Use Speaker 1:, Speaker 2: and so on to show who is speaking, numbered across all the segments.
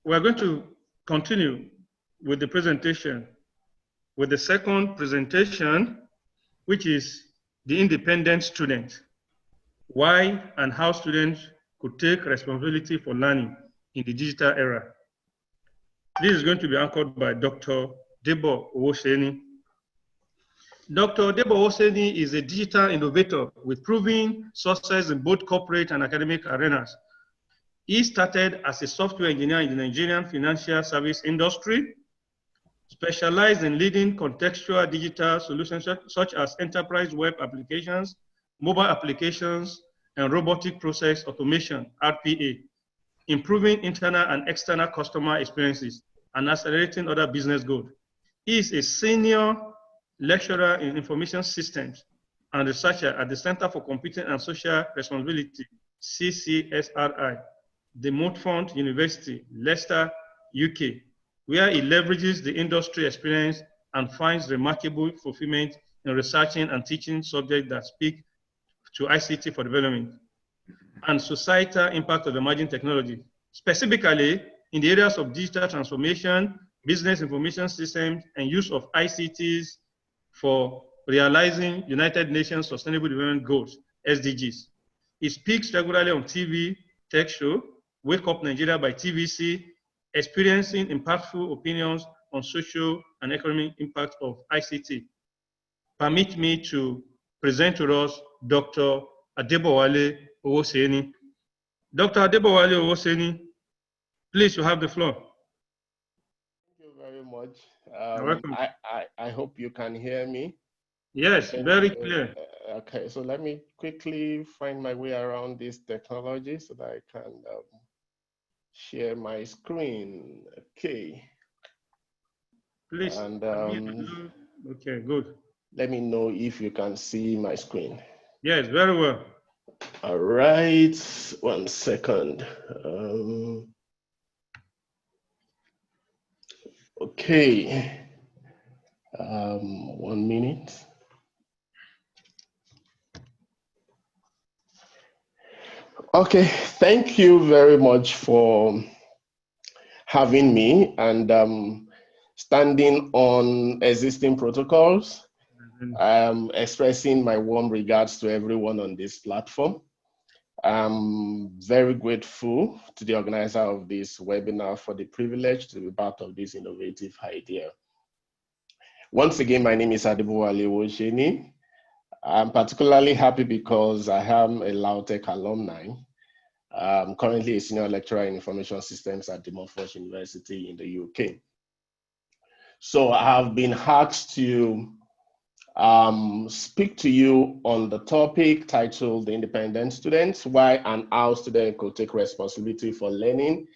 Speaker 1: we're going to continue with the presentation, with the second presentation, which is the independent student. Why and how students could take responsibility for learning in the digital era. This is going to be anchored by Dr. Adebowale Owoseni. Dr. Adebowale Owoseni is a digital innovator with proven success in both corporate and academic arenas. He started as a software engineer in the Nigerian financial service industry, specialized in leading contextual digital solutions such as enterprise web applications, mobile applications, and robotic process automation, RPA, improving internal and external customer experiences, and accelerating other business goals. He is a senior lecturer in information systems and researcher at the Center for Computing and Social Responsibility, CCSRI, the Montfort University, Leicester, UK, where he leverages the industry experience and finds remarkable fulfillment in researching and teaching subjects that speak to ICT for development and societal impact of emerging technology, specifically in the areas of digital transformation, business information systems, and use of ICTs for realizing United Nations Sustainable Development Goals, SDGs. He speaks regularly on TV, tech show, Wake Up Nigeria by TVC, experiencing impactful opinions on social and economic impact of ICT. Permit me to present to us Dr. Adebowale Owoseni. Dr. Adebowale Owoseni, please, you have the floor.
Speaker 2: Thank you very much.
Speaker 1: You're welcome.
Speaker 2: I hope you can hear me.
Speaker 1: Yes, very clear.
Speaker 2: Okay, so let me quickly find my way around this technology so that I can share my screen. Okay.
Speaker 1: Please.
Speaker 2: And
Speaker 1: okay, good.
Speaker 2: let me know if you can see my screen.
Speaker 1: Yes, very well.
Speaker 2: All right, 1 second. Okay, 1 minute. Okay, thank you very much for having me and standing on existing protocols. Expressing my warm regards to everyone on this platform. I'm very grateful to the organizer of this webinar for the privilege to be part of this innovative idea. Once again, my name is Adebowale Owoseni. I'm particularly happy because I am a LAUTECH alumni. I'm currently a senior lecturer in information systems at the Montfort University in the UK. So I have been asked to speak to you on the topic titled The Independent Students, Why and How Students Could Take Responsibility for Learning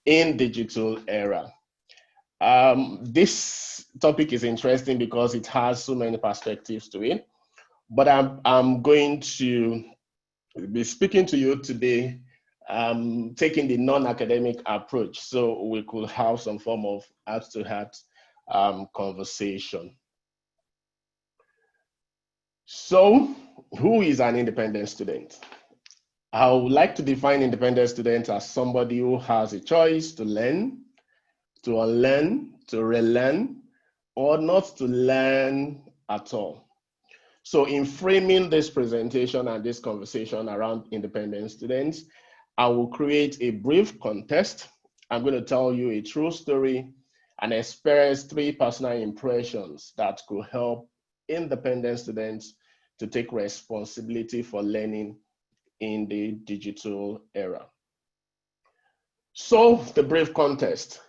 Speaker 2: in Digital Era. This topic is interesting because it has so many perspectives to it, but I'm going to be speaking to you today, taking the non-academic approach, so we could have some form of heart-to-heart conversation. So, who is an independent student? I would like to define independent student as somebody who has a choice to learn, to unlearn, to relearn, or not to learn at all. So in framing this presentation and this conversation around independent students, I will create a brief context. I'm going to tell you a true story and express 3 personal impressions that could help independent students to take responsibility for learning in the digital era. So the brief context.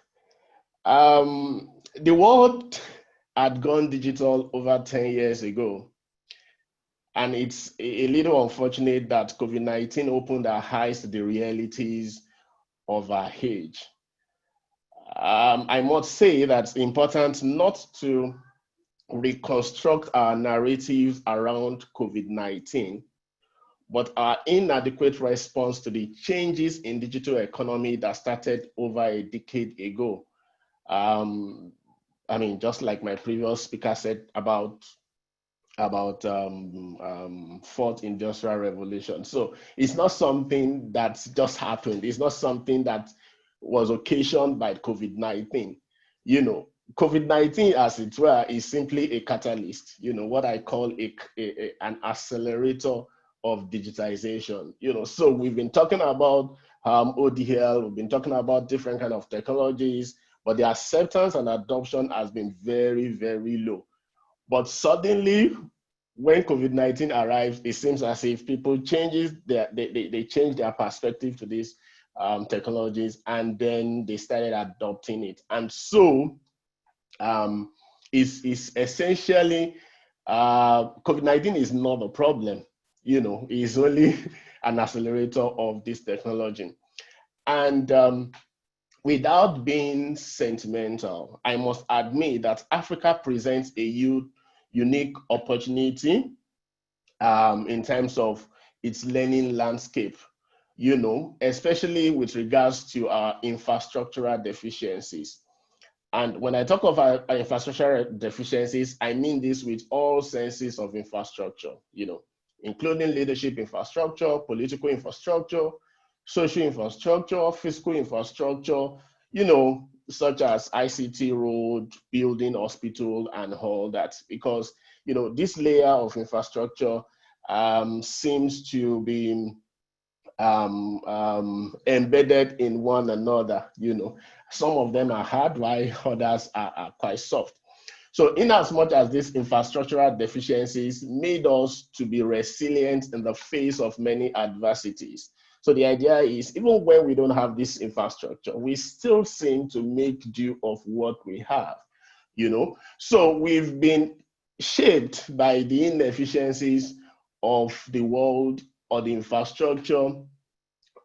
Speaker 2: The world had gone digital over 10 years ago. And it's a little unfortunate that COVID-19 opened our eyes to the realities of our age. I must say that it's important not to reconstruct our narratives around COVID-19, but our inadequate response to the changes in digital economy that started over a decade ago. I mean, just like my previous speaker said about fourth industrial revolution. So it's not something that's just happened. It's not something that was occasioned by COVID-19. You know, COVID-19, as it were, is simply a catalyst, you know, what I call an accelerator of digitization. You know, so we've been talking about ODL, we've been talking about different kind of technologies, but the acceptance and adoption has been very, very low. But suddenly, when COVID-19 arrives, it seems as if people they change their perspective to these technologies, and then they started adopting it. And so it's essentially, COVID-19 is not a problem, you know, it's only an accelerator of this technology. And without being sentimental, I must admit that Africa presents a unique opportunity in terms of its learning landscape, you know, especially with regards to our infrastructural deficiencies. And when I talk of our infrastructural deficiencies, I mean this with all senses of infrastructure, you know, including leadership infrastructure, political infrastructure, social infrastructure, physical infrastructure, you know, such as ICT, road, building, hospital, and all that. Because, you know, this layer of infrastructure seems to be embedded in one another. You know, some of them are hard, while others are quite soft. So in as much as these infrastructural deficiencies made us to be resilient in the face of many adversities. So the idea is, even when we don't have this infrastructure, we still seem to make do of what we have, you know. So we've been shaped by the inefficiencies of the world or the infrastructure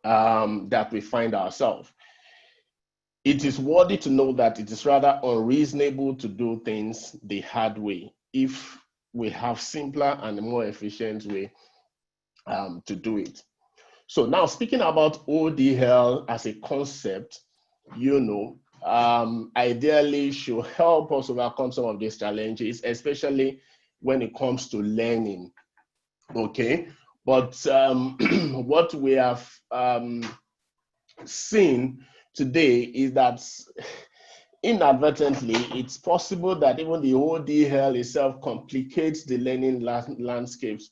Speaker 2: that we find ourselves. It is worthy to know that it is rather unreasonable to do things the hard way if we have simpler and more efficient way to do it. So now, speaking about ODL as a concept, you know, ideally should help us overcome some of these challenges, especially when it comes to learning. Okay, but what we have seen today is that inadvertently, it's possible that even the ODL itself complicates the learning landscapes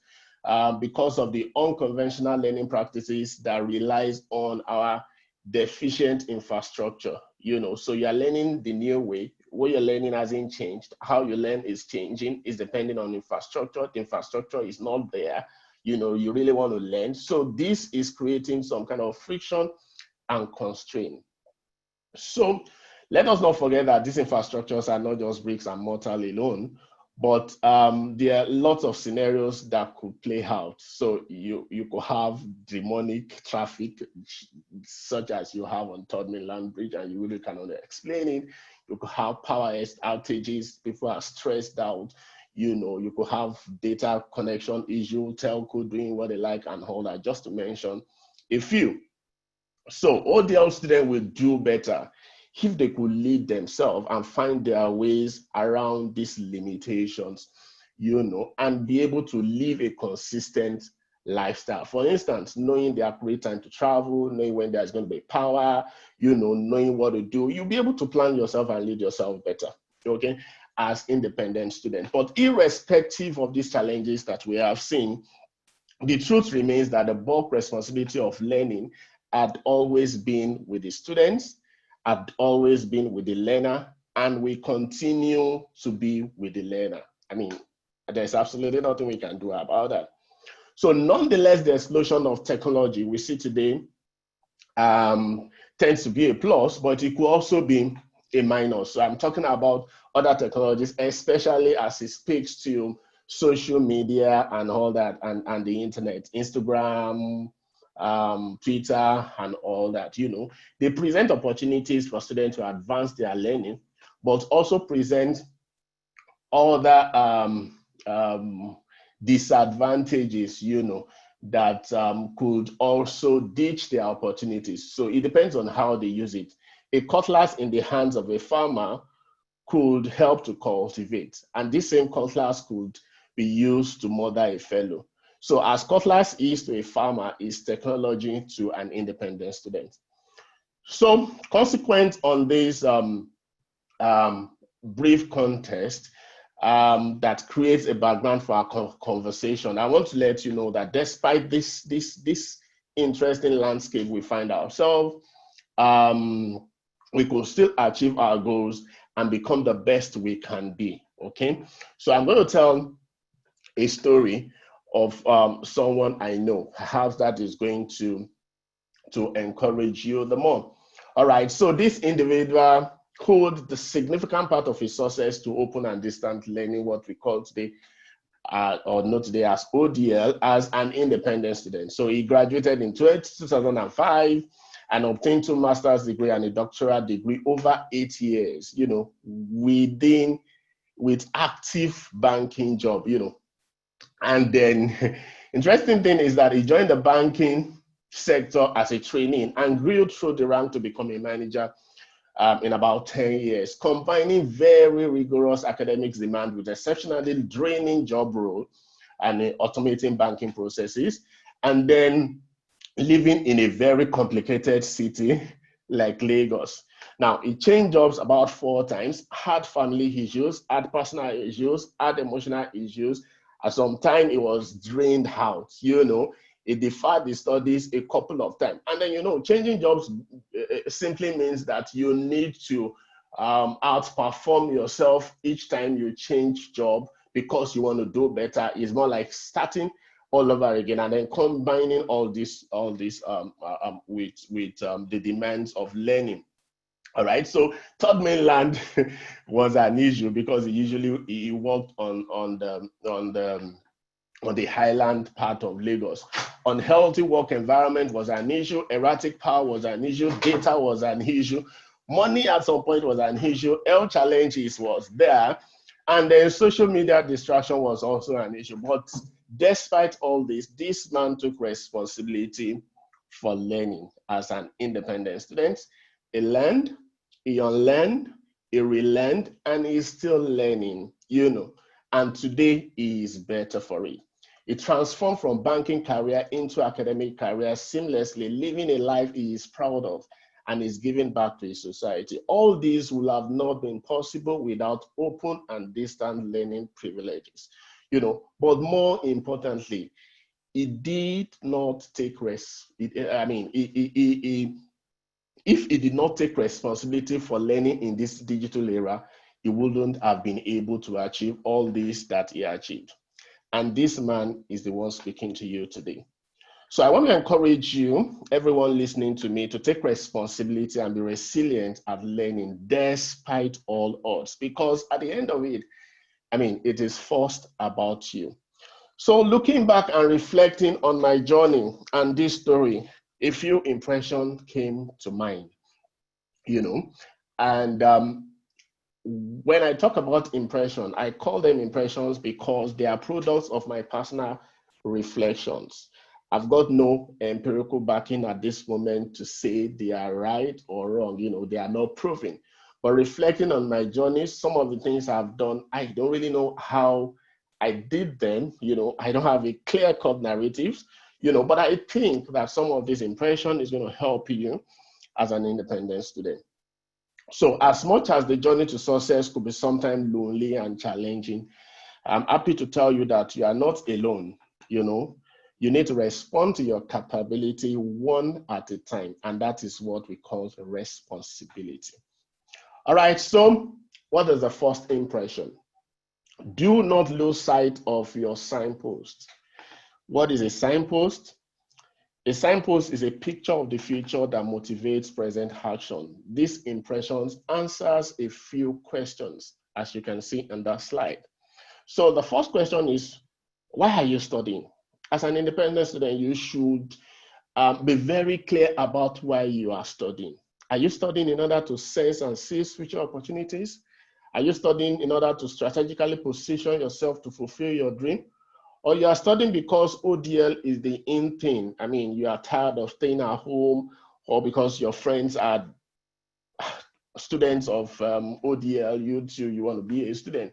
Speaker 2: because of the unconventional learning practices that relies on our deficient infrastructure. You know, so you're learning the new way. What you're learning hasn't changed. How you learn is changing. Is depending on infrastructure. The infrastructure is not there. You know, you really want to learn. So this is creating some kind of friction and constraint. So let us not forget that these infrastructures are not just bricks and mortar alone, but there are lots of scenarios that could play out. So you could have demonic traffic, such as you have on Third Mainland Bridge, and you really cannot explain it. You could have power outages, people are stressed out. You know, you could have data connection issue, telco doing what they like and all that, just to mention a few. So ODL students will do better if they could lead themselves and find their ways around these limitations, you know, and be able to live a consistent lifestyle. For instance, knowing the appropriate time to travel, knowing when there's going to be power, you know, knowing what to do, you'll be able to plan yourself and lead yourself better, okay, as independent students. But irrespective of these challenges that we have seen, the truth remains that the bulk responsibility of learning had always been with the students, had always been with the learner, and we continue to be with the learner. I mean, there's absolutely nothing we can do about that. So nonetheless, the explosion of technology we see today tends to be a plus, but it could also be a minus. So I'm talking about other technologies, especially as it speaks to social media and all that, and the internet, Instagram, Twitter, and all that. You know, they present opportunities for students to advance their learning, but also present other disadvantages, you know, that could also ditch their opportunities. So it depends on how they use it. A cutlass in the hands of a farmer could help to cultivate, and this same cutlass could be used to murder a fellow. So as cutlass is to a farmer, is technology to an independent student. So, consequent on this brief contest that creates a background for our conversation, I want to let you know that despite this interesting landscape we find ourselves, we could still achieve our goals and become the best we can be. Okay, so I'm going to tell a story of someone I know, perhaps that is going to encourage you the more. All right, so this individual owed the significant part of his success to open and distant learning, what we call today, or not today as ODL, as an independent student. So he graduated in 2005 and obtained 2 master's degree and a doctoral degree over 8 years, with active banking job, And then interesting thing is that he joined the banking sector as a trainee and grew through the rank to become a manager in about 10 years, combining very rigorous academics demand with exceptionally draining job role and automating banking processes, and then living in a very complicated city like Lagos. Now, he changed jobs about 4 times, had family issues, had personal issues, had emotional issues. At some time, he was drained out, He deferred the studies a couple of times. And then, changing jobs simply means that you need to outperform yourself each time you change job because you want to do better. It's more like starting all over again and then combining all this with the demands of learning. All right, so third mainland was an issue because he worked on the highland part of Lagos. Unhealthy work environment was an issue, erratic power was an issue, data was an issue, money at some point was an issue, health challenges was there, and then social media distraction was also an issue. But despite all this man took responsibility for learning as an independent student. He learned, he unlearned, he relearned, and he's still learning, And today he is better for it. He transformed from banking career into academic career seamlessly, living a life he is proud of and is giving back to his society. All these would have not been possible without open and distant learning privileges, But more importantly, he did not take rest. If he did not take responsibility for learning in this digital era, he wouldn't have been able to achieve all this that he achieved. And this man is the one speaking to you today. So I want to encourage you, everyone listening to me, to take responsibility and be resilient at learning despite all odds, because at the end of it, it is first about you. So looking back and reflecting on my journey and this story, a few impressions came to mind, and when I talk about impression, I call them impressions because they are products of my personal reflections. I've got no empirical backing at this moment to say they are right or wrong, they are not proven. But reflecting on my journey, some of the things I've done, I don't really know how I did them, I don't have a clear-cut narrative, but I think that some of this impression is going to help you as an independent student. So as much as the journey to success could be sometimes lonely and challenging, I'm happy to tell you that you are not alone, You need to respond to your capability one at a time, and that is what we call responsibility. All right, so what is the first impression? Do not lose sight of your signpost. What is a signpost? A signpost is a picture of the future that motivates present action. These impressions answers a few questions, as you can see in that slide. So the first question is, why are you studying? As an independent student, you should be very clear about why you are studying. Are you studying in order to sense and seize future opportunities? Are you studying in order to strategically position yourself to fulfill your dream? Or you are studying because ODL is the in thing? You are tired of staying at home, or because your friends are students of ODL, you too, you want to be a student,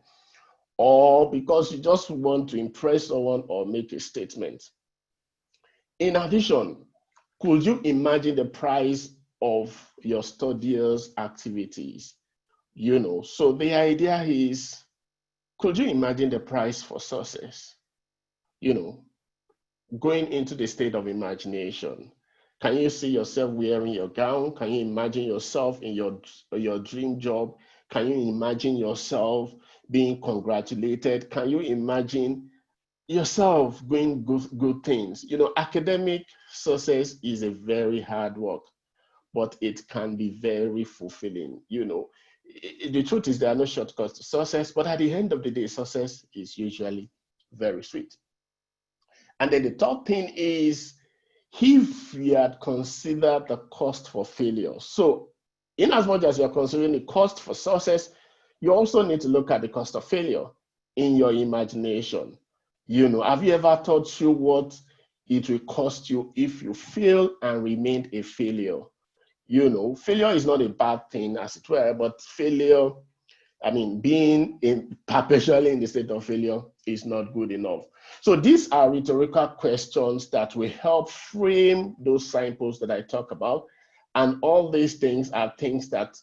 Speaker 2: or because you just want to impress someone or make a statement. In addition, could you imagine the price of your studious activities, you know. So the idea is, could you imagine the price for success? You know, going into the state of imagination. Can you see yourself wearing your gown? Can you imagine yourself in your dream job? Can you imagine yourself being congratulated? Can you imagine yourself doing good things? You know, academic success is a very hard work, but it can be very fulfilling. You know, the truth is there are no shortcuts to success, but at the end of the day, success is usually very sweet. And then the third thing is, if you had considered the cost for failure. So in as much as you're considering the cost for success, you also need to look at the cost of failure in your imagination. You know, have you ever thought through what it will cost you if you fail and remain a failure? You know, failure is not a bad thing as it were, but failure, I mean, being perpetually in the state of failure is not good enough. So these are rhetorical questions that will help frame those signposts that I talk about. And all these things are things that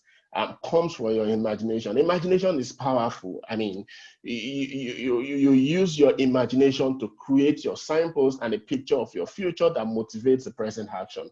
Speaker 2: comes from your imagination. Imagination is powerful. I mean, you use your imagination to create your signposts and a picture of your future that motivates the present action.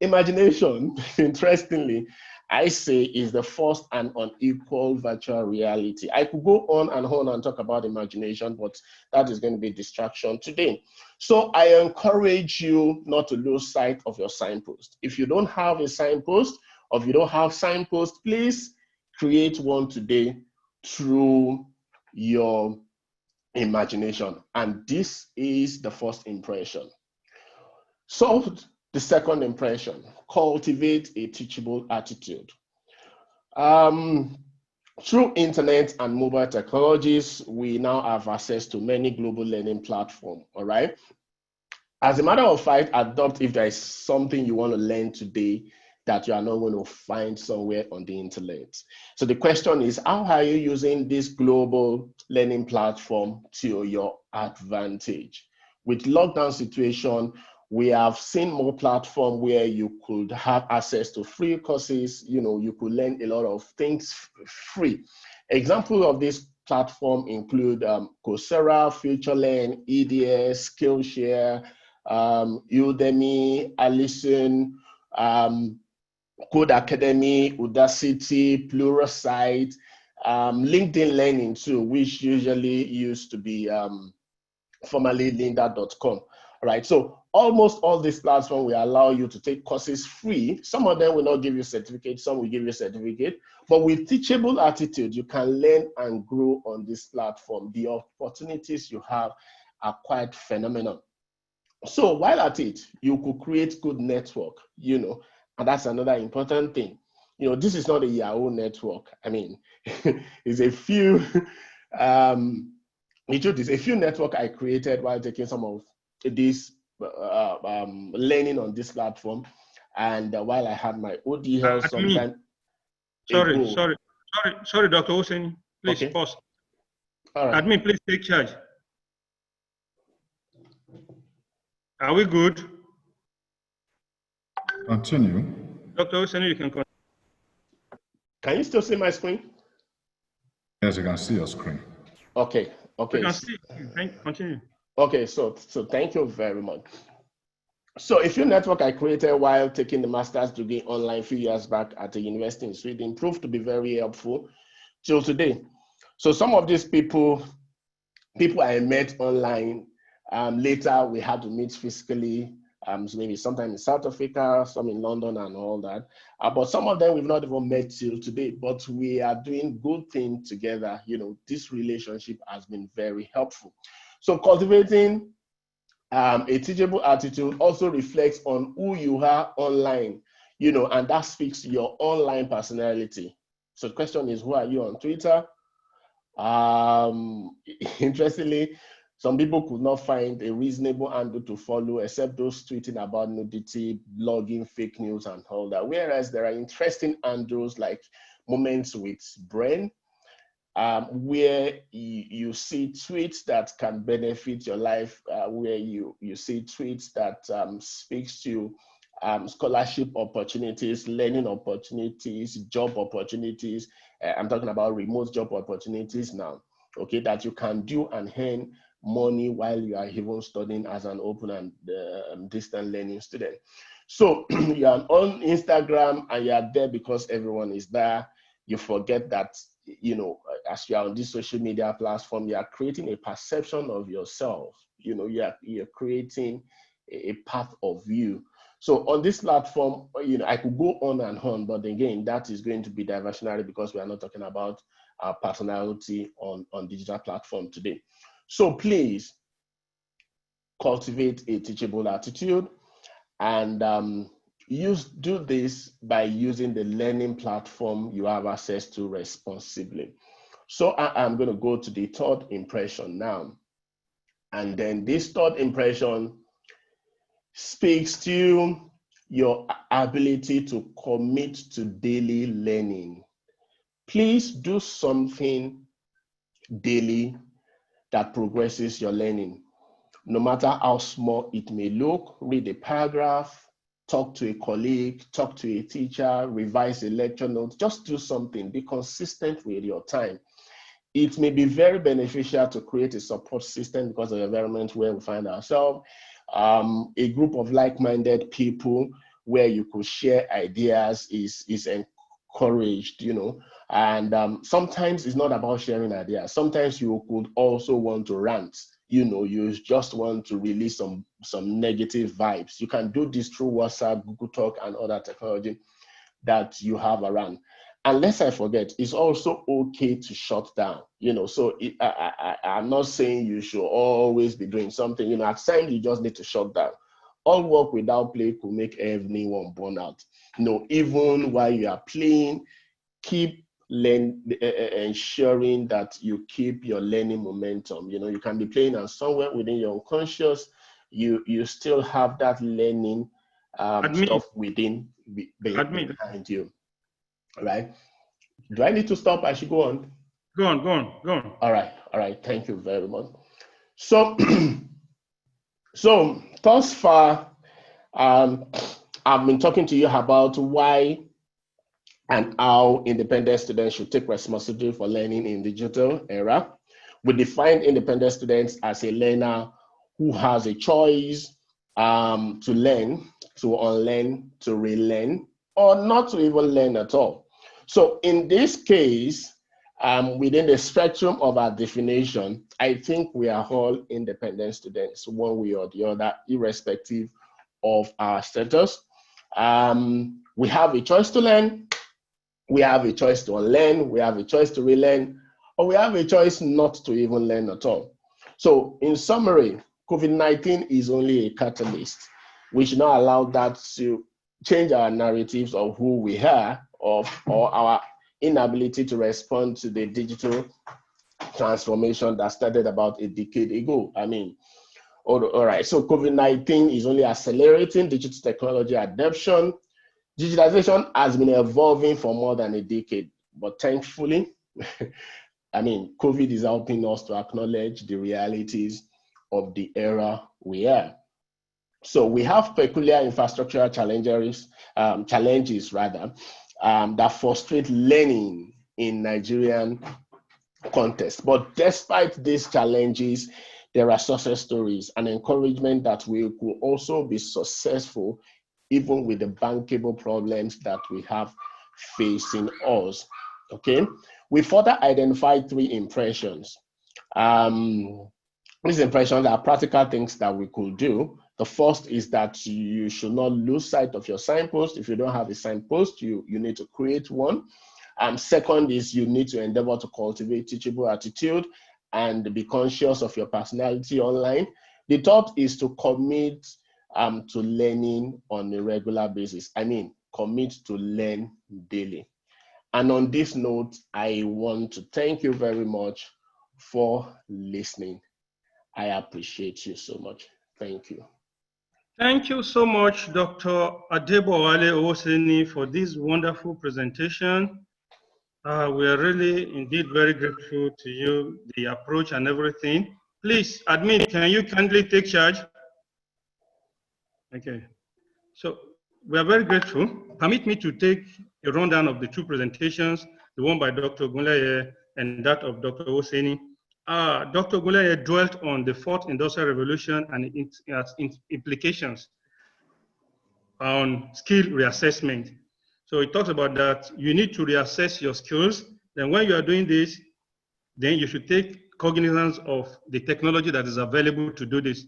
Speaker 2: Imagination, interestingly, I say is the first and unequal virtual reality. I could go on and talk about imagination, but that is going to be a distraction today. So I encourage you not to lose sight of your signpost. If you don't have a signpost, or if you don't have signpost, please create one today through your imagination. And this is the first impression. So the second impression, cultivate a teachable attitude. Through internet and mobile technologies, we now have access to many global learning platforms, all right? As a matter of fact, adopt if there is something you want to learn today that you are not going to find somewhere on the internet. So the question is, how are you using this global learning platform to your advantage? With lockdown situation, we have seen more platform where you could have access to free courses. You know, you could learn a lot of things free. Example of this platform include Coursera, FutureLearn, EDS, Skillshare, Udemy, Allison, Code Academy, Udacity, Pluralsight, LinkedIn Learning too, which usually used to be formerly lynda.com. Right, so almost all these platforms will allow you to take courses free. Some of them will not give you certificate, some will give you certificate, but with teachable attitude, you can learn and grow on this platform. The opportunities you have are quite phenomenal. So while at it, you could create good network, you know, and that's another important thing. You know, this is not a Yahoo network. I mean, it's a few, the truth is a few network I created while taking some of this learning on this platform, and while I had my ODL sometime ago.
Speaker 1: Sorry, Dr. Owoseni, please
Speaker 2: Okay.
Speaker 1: pause.
Speaker 2: All right.
Speaker 1: Admin, please take charge. Are we good?
Speaker 3: Continue.
Speaker 1: Dr. Owoseni, you can continue.
Speaker 2: Can you still see my screen?
Speaker 3: Yes, you can see your screen.
Speaker 2: Okay. Okay.
Speaker 1: We can see. Continue.
Speaker 2: Okay. So thank you very much. So a few network I created while taking the master's degree online a few years back at the university in Sweden proved to be very helpful till today. So some of these people I met online, later we had to meet physically, so maybe sometime in South Africa, some in London and all that. But some of them we've not even met till today, but we are doing good things together. You know, this relationship has been very helpful. So cultivating a teachable attitude also reflects on who you are online, you know, and that speaks to your online personality. So the question is, who are you on Twitter? Interestingly, some people could not find a reasonable handle to follow except those tweeting about nudity, blogging, fake news, and all that. Whereas there are interesting handles like Moments with Brain, where you see tweets that can benefit your life, where you see tweets that speaks to scholarship opportunities, learning opportunities, job opportunities. I'm talking about remote job opportunities now, okay, that you can do and earn money while you are even studying as an open and distant learning student. So you are on Instagram and you are there because everyone is there. You forget that, you know, as you are on this social media platform, you are creating a perception of yourself. You know, you're creating a path of you. So on this platform, you know, I could go on, but again, that is going to be diversionary because we are not talking about our personality on digital platform today. So please cultivate a teachable attitude and do this by using the learning platform you have access to responsibly. So I'm going to go to the third impression now. And then this third impression speaks to your ability to commit to daily learning. Please do something daily that progresses your learning. No matter how small it may look, read a paragraph, talk to a colleague, talk to a teacher, revise a lecture note, just do something, be consistent with your time. It may be very beneficial to create a support system because of the environment where we find ourselves, a group of like-minded people where you could share ideas is encouraged, you know. And sometimes it's not about sharing ideas. Sometimes you could also want to rant. You know, you just want to release some negative vibes. You can do this through WhatsApp, Google Talk, and other technology that you have around. Unless I forget, it's also okay to shut down. You know, so I'm not saying you should always be doing something. You know, at times you just need to shut down. All work without play could make anyone burn out. You know, even while you are playing, keep ensuring that you keep your learning momentum. You know, you can be playing and somewhere within your unconscious, you still have that learning stuff within behind you, right? Do I need to stop? I should go on.
Speaker 1: Go on.
Speaker 2: All right. Thank you very much. So, so thus far, I've been talking to you about why and how independent students should take responsibility for learning in digital era. We define independent students as a learner who has a choice to learn, to unlearn, to relearn, or not to even learn at all. So in this case, within the spectrum of our definition, I think we are all independent students, one way or the other, irrespective of our status. We have a choice to learn, we have a choice to unlearn, we have a choice to relearn, or we have a choice not to even learn at all. So in summary, COVID-19 is only a catalyst. We should not allow that to change our narratives of who we are or our inability to respond to the digital transformation that started about a decade ago. I mean, all right, so COVID-19 is only accelerating digital technology adoption. Digitalization has been evolving for more than a decade, but thankfully, I mean, COVID is helping us to acknowledge the realities of the era we are. So we have peculiar infrastructural challenges that frustrate learning in Nigerian context. But despite these challenges, there are success stories and encouragement that we could also be successful even with the bankable problems that we have facing us. Okay, we further identified 3 impressions. These impressions are practical things that we could do. The first is that you should not lose sight of your signpost. If you don't have a signpost, you need to create one. Second is you need to endeavor to cultivate teachable attitude and be conscious of your personality online. The third is to commit to learning on a regular basis. I mean, commit to learn daily. And on this note, I want to thank you very much for listening. I appreciate you so much. Thank you.
Speaker 1: Thank you so much, Dr. Adebowale Owoseni, for this wonderful presentation. We are really indeed very grateful to you, the approach and everything. Please, admin, can you kindly take charge? Okay. So we are very grateful. Permit me to take a rundown of the two presentations, the one by Dr. Gunlaye and that of Dr. Owoseni. Dr. Gunlaye dwelt on the fourth industrial revolution and its implications on skill reassessment. So it talks about that you need to reassess your skills. Then when you are doing this, then you should take cognizance of the technology that is available to do this.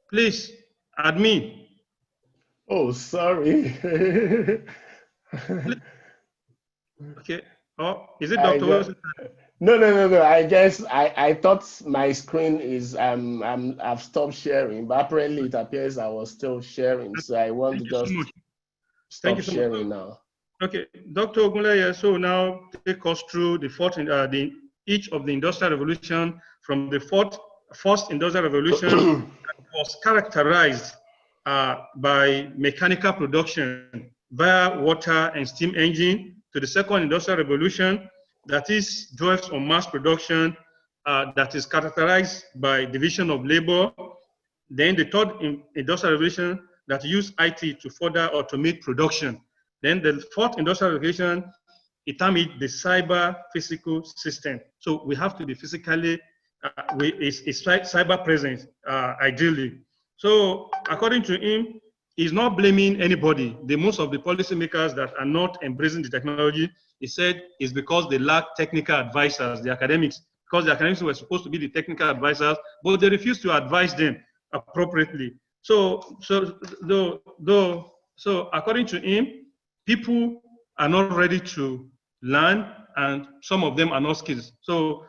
Speaker 1: Please, admin.
Speaker 2: Oh, sorry.
Speaker 1: Okay. Oh, is it Dr. Wilson?
Speaker 2: No. I guess I thought my screen is I've stopped sharing, but apparently it appears I was still sharing. So I want to just stop sharing now.
Speaker 1: Okay, Dr. Ogunleye, so now take us through the fourth, each of the industrial revolution from the first industrial revolution was characterized by mechanical production via water and steam engine, to the second industrial revolution that is dwells on mass production that is characterized by division of labor. Then the third industrial revolution that used IT to further automate production. Then the fourth industrial revolution, it termed the cyber physical system. So we have to be physically, it's cyber present, ideally. So according to him, he's not blaming anybody. Most of the policymakers that are not embracing the technology, he said, is because they lack technical advisors, the academics, because the academics were supposed to be the technical advisors, but they refused to advise them appropriately. So according to him, people are not ready to learn, and some of them are not skilled. So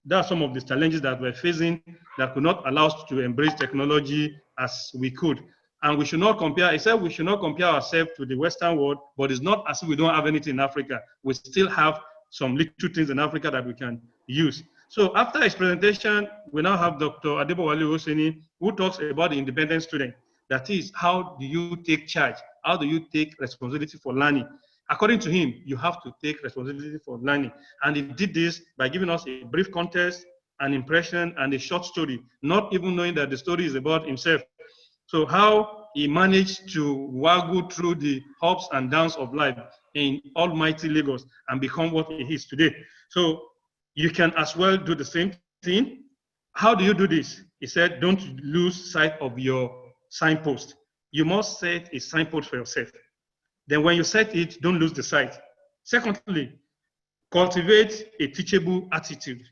Speaker 1: there are some of the challenges that we're facing that could not allow us to embrace technology as we could. And we should not compare, I said we should not compare ourselves to the Western world, but it's not as if we don't have anything in Africa. We still have some little things in Africa that we can use. So after his presentation, we now have Dr. Adebowale Owoseni, who talks about the independent student. That is, how do you take charge? How do you take responsibility for learning? According to him, you have to take responsibility for learning. And he did this by giving us a brief context, an impression, and a short story, not even knowing that the story is about himself. So how he managed to waggle through the ups and downs of life in almighty Lagos and become what he is today. So you can as well do the same thing. How do you do this? He said, don't lose sight of your signpost. You must set a signpost for yourself. Then when you set it, don't lose the sight. Secondly, cultivate a teachable attitude.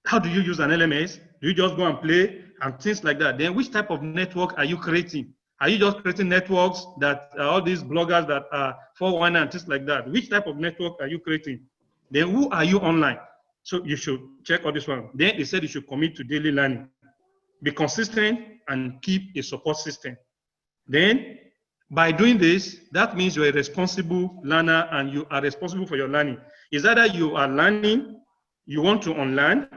Speaker 1: How do you use an LMS? Do you just go and play and things like that? Then which type of network are you creating? Are you just creating networks that all these bloggers that are 419 and things like that? Which type of network are you creating? Then who are you online? So you should check all this one. Then they said you should commit to daily learning. Be consistent and keep a support system. Then by doing this, that means you're a responsible learner and you are responsible for your learning. It's either you are learning, you want to unlearn,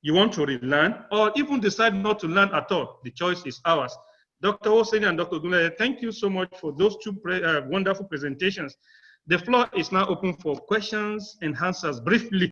Speaker 1: you want to relearn, or even decide not to learn at all. The choice is ours. Dr. Owoseni and Dr. Gunlaye, thank you so much for those two wonderful presentations. The floor is now open for questions and answers briefly.